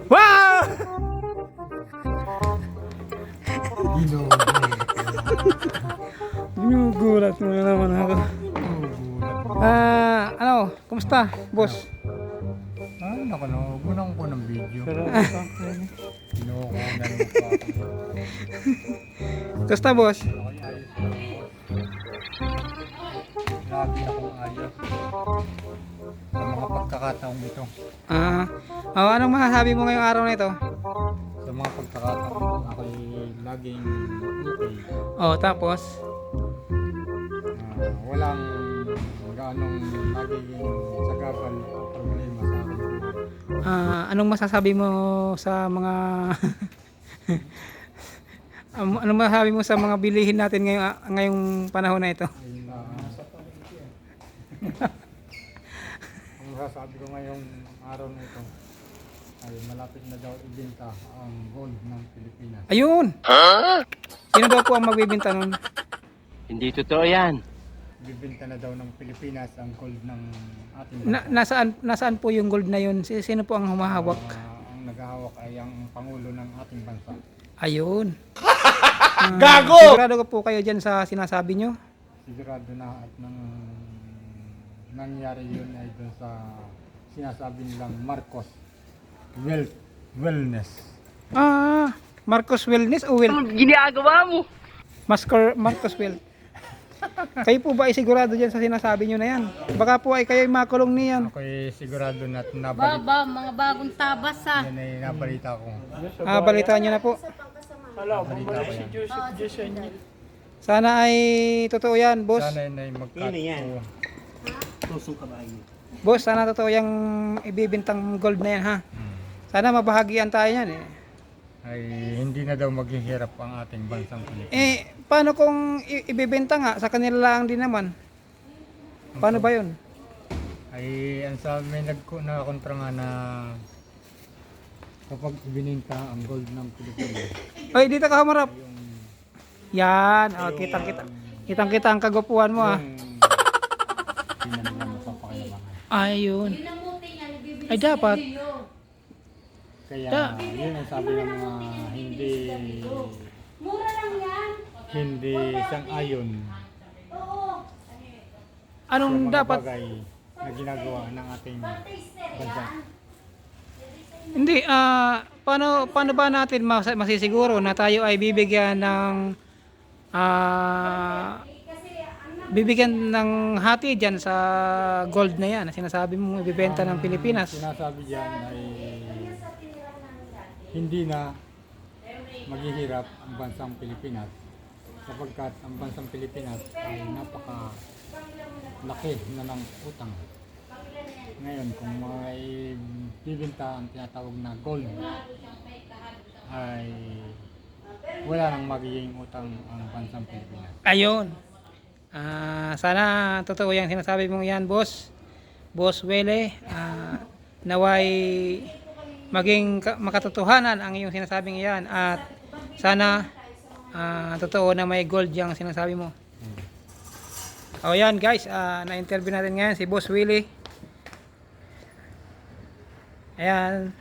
Wow! Ginugulat mo na naman ako. Ano? Kumusta, boss? Nakanood mo lang ko ng video. Kinuha ko na lang pa. Kumusta, boss? Lagi akong ayos. Sa mga pagkakataong ito. Anong masasabi mo ngayong araw na ito? Sa mga pagkakataong ako'y laging okay. Tapos? Walang gaanong nagiging sagabal o problema sa aking buhay. Anong masasabi mo sa mga anong masasabi mo sa mga bilihin natin ngayong panahon na ito? Ang masasabi ko ngayong araw na ito ay malapit na daw ibenta ang gold ng Pilipinas. Ayun! Sino daw po ang magbibenta nun? Hindi totoo yan. Bibenta na daw ng Pilipinas ang gold ng ating bansa. Nasaan po yung gold na yun? Sino po ang humahawak? Ang naghahawak ay ang Pangulo ng ating bansa. Ayun. Gago! Sigurado ko po kayo dyan sa sinasabi nyo? Sigurado na at nang nangyari yun ay doon sa sinasabi nilang Marcos Wellness. Marcos Wellness o Well? Anong ginagawa mo? Marcos Well. Kayo po ba ay sigurado dyan sa sinasabi nyo na yan? Baka po ay kayo ay makulong niyan. Ako'y sigurado na Mga bagong tabas yan ay nabalita ko. Balitaan nyo na po. Nabalita ko yan. Sana ay totoo yan, boss. Sana yun ay magkatotoo. Boss, sana totoo yung ibibintang gold na yan, ha? Sana mabahagian tayo yan, eh. Ay hindi na daw maghihirap ang ating bansang Pilipinas. Paano kung ibibenta nga? Sa kanila lang din naman. Paano ba yun? Ay ang sabi may nakakontra nga na kapag ibininta ang gold ng Pilipinas Ay, dito ka humarap. yung Yan, kitang-kita ang kagupuan mo, ha? hindi na nila mapapakilabangan. Ayun. Ay, dapat. Kaya yun ang sabi ng mga hindi sang-ayon sa Anong mga dapat? bagay na ginagawa ng ating bansa. Hindi, paano ba natin masisiguro na tayo ay bibigyan ng hati dyan sa gold na yan na sinasabi mo ibibenta ng Pilipinas? Sinasabi diyan ay hindi na maghihirap ang bansang Pilipinas sapagkat ang bansang Pilipinas ay napaka laki na ng utang. Ngayon kung may bibenta ang tinatawag na gold ay wala nang magiging utang ang bansang Pilipinas. Ayun. Sana totoo yung sinasabi mong yan, boss. Boss Wele. Naway maging makatotohanan ang iyong sinasabing yan at sana totoo na may gold yung sinasabi mo. O yan guys, na-interview natin ngayon si Boss Willie. Ayan.